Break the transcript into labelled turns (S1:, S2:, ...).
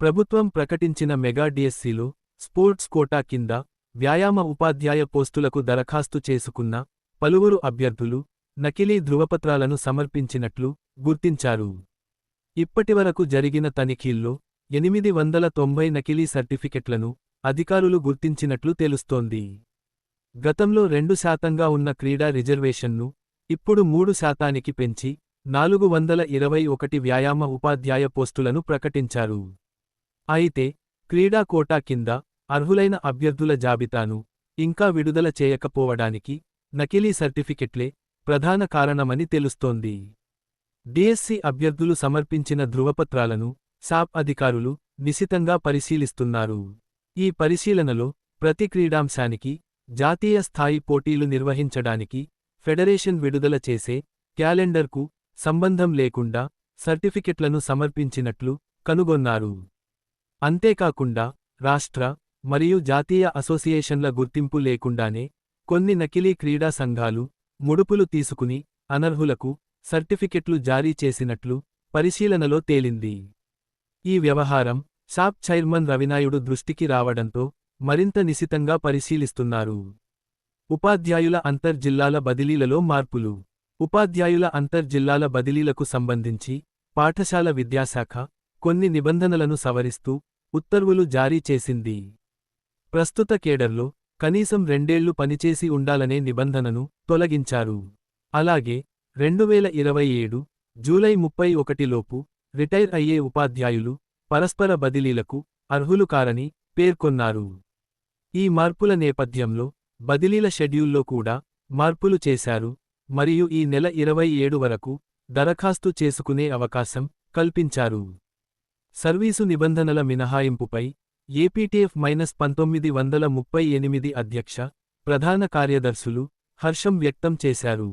S1: ప్రభుత్వం ప్రకటించిన మెగా డిఎస్సిలో స్పోర్ట్స్ కోటా కింద వ్యాయామ ఉపాధ్యాయ పోస్టులకు దరఖాస్తు చేసుకున్న పలువురు అభ్యర్థులు నకిలీ ధృవపత్రాలను సమర్పించినట్లు గుర్తించారు. ఇప్పటివరకు జరిగిన తనిఖీల్లో 890 నకిలీ సర్టిఫికెట్లను అధికారులు గుర్తించినట్లు తెలుస్తోంది. గతంలో 2% ఉన్న క్రీడా రిజర్వేషన్ను ఇప్పుడు 3% పెంచి 421 వ్యాయామ ఉపాధ్యాయ పోస్టులను ప్రకటించారు. అయితే క్రీడా కోటా కింద అర్హులైన అభ్యర్థుల జాబితాను ఇంకా విడుదల చేయకపోవడానికి నకిలీ సర్టిఫికెట్లే ప్రధాన కారణమని తెలుస్తోంది. డిఎస్సి అభ్యర్థులు సమర్పించిన ధృవపత్రాలను సాప్ అధికారులు నిశితంగా పరిశీలిస్తున్నారు. ఈ పరిశీలనలో ప్రతి క్రీడాంశానికి జాతీయ స్థాయి పోటీలు నిర్వహించడానికి ఫెడరేషన్ విడుదల చేసే క్యాలెండర్కు సంబంధం లేకుండా సర్టిఫికెట్లను సమర్పించినట్లు కనుగొన్నారు. అంతేకాకుండా రాష్ట్ర మరియు జాతీయ అసోసియేషన్ల గుర్తింపు లేకుండానే కొన్ని నకిలీ క్రీడా సంఘాలు ముడుపులు తీసుకుని అనర్హులకు సర్టిఫికెట్లు జారీ చేసినట్లు పరిశీలనలో తేలింది. ఈ వ్యవహారం సాప్ చైర్మన్ రవినాయుడు దృష్టికి రావడంతో మరింత నిశితంగా పరిశీలిస్తున్నారు. ఉపాధ్యాయుల అంతర్జిల్లాల బదిలీలలో మార్పులు. ఉపాధ్యాయుల అంతర్జిల్లాల బదిలీలకు సంబంధించి పాఠశాల విద్యాశాఖ కొన్ని నిబంధనలను సవరిస్తూ ఉత్తర్వులు జారీ చేసింది. ప్రస్తుత కేడర్లో కనీసం 2 ఏళ్లు పనిచేసి ఉండాలనే నిబంధనను తొలగించారు. అలాగే 2027 జూలై 31 లోపు రిటైర్ అయ్యే ఉపాధ్యాయులు పరస్పర బదిలీలకు అర్హులు కారని పేర్కొన్నారు. ఈ మార్పుల నేపథ్యంలో బదిలీల షెడ్యూల్లో కూడా మార్పులు చేశారు మరియు ఈ నెల 27 వరకు దరఖాస్తు చేసుకునే అవకాశం కల్పించారు. సర్వీసు నిబంధనల మినహాయింపుపై ఏపీటీఎఫ్-1938 అధ్యక్ష, ప్రధాన కార్యదర్శులు హర్షం వ్యక్తం చేశారు.